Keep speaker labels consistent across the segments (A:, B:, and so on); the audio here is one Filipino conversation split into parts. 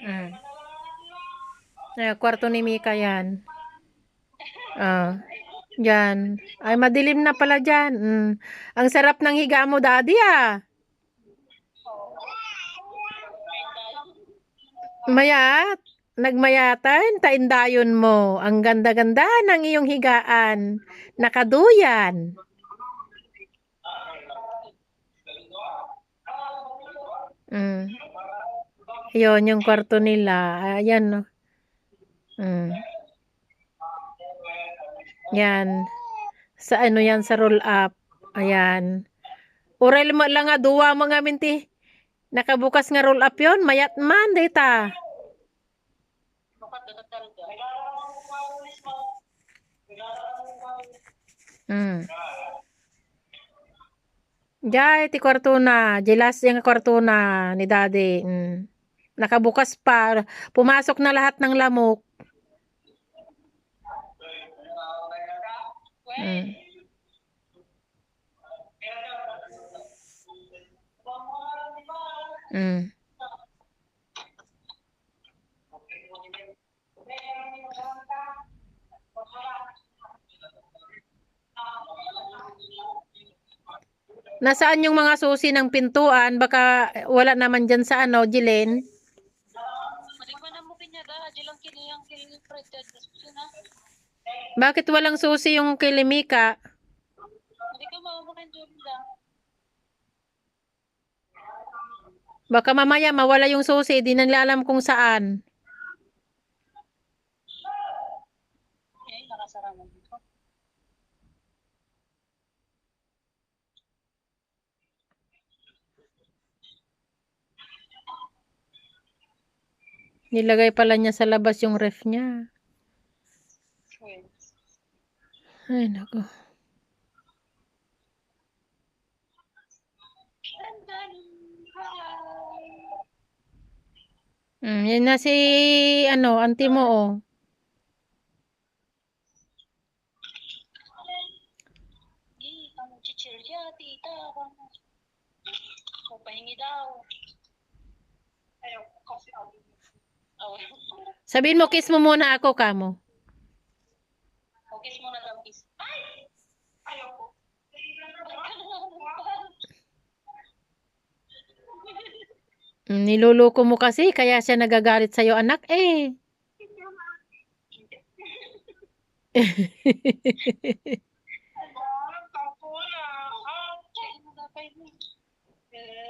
A: Mm. Kwarto ni Mika yan. Ah, dyan. Ay, madilim na pala dyan. Ang sarap ng higa mo, daddy, ah. Mayat. Nagmayatan, taindayon mo. Ang ganda-ganda ng iyong higaan. Nakaduyan. Mm. Yun, yung kwarto nila. Ayan, no. Yan. Sa ano yan, sa roll up. Ayan. Oral mo lang nga, duwa mo nga minti. Nakabukas nga roll up yon, mayat man, data. Mm. Jay, ti kwarto na. Jelas yung kwarto na ni daddy. Nakabukas pa. Pumasok na lahat ng lamok. Mm. Mm. Nasaan yung mga susi ng pintuan? Baka wala naman dyan sa ano, Jilin. Bakit walang susi yung kilimika? Baka mamaya mawala yung susi, di na nila alam kung saan. Nilagay pala niya sa labas yung ref niya. Ay, naku. Yan na si, ano, auntie mo, oh. Sabihin mo, kiss mo muna ako, kamo.
B: Kiss mo na daw, kiss. Ayoko.
A: Niluluko mo kasi, kaya siya nagagalit sa'yo, anak, eh.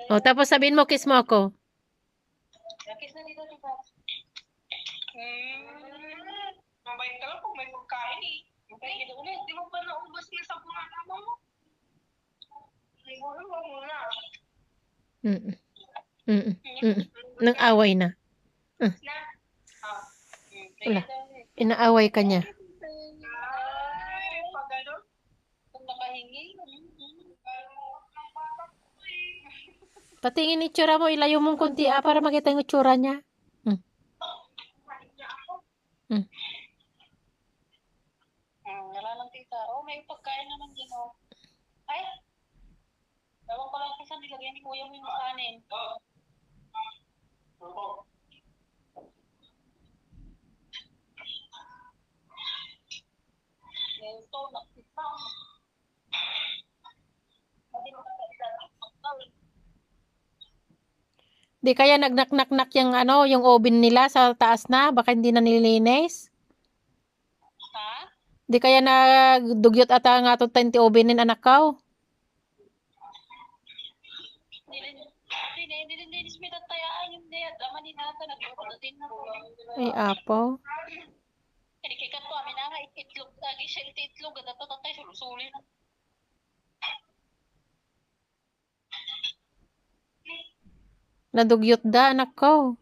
A: O, tapos sabihin mo, kiss mo ako.
B: Kiss na dito, diba? Mabait ka lang kung may pagkain eh. Mabait ka ulit. Di mo ba naubos niya sa bunga mo? Siguro mo muna.
A: Nang away na. Wala. Inaaway ka niya.
B: Ay, pag ano? Kung nakahingi.
A: Patingin itsura mo, ilayo mong kunti para makita yung itsura niya.
B: Wala lang tita. Oh, may pagkain naman din oh. Ay! Ewan ko lang kasi nilagyan ni kuya mo yung kanin. Ito, nakita.
A: Di kaya nagnak-nak-nak yung ano, yung oven nila sa taas na, baka hindi na nililinis.
B: Ha?
A: Di kaya nagdugyot ata nga to ti ovenin anak ko.
B: Nilinis mo tatayaan yung dayat. Ama ni nata, nagpapadating na po.
A: Ay, apo.
B: Kinikikat ko, amin na nga, itlog. Lagi siya itlog. At ito tatay, sulusuli na.
A: Nadugyot da anak ko.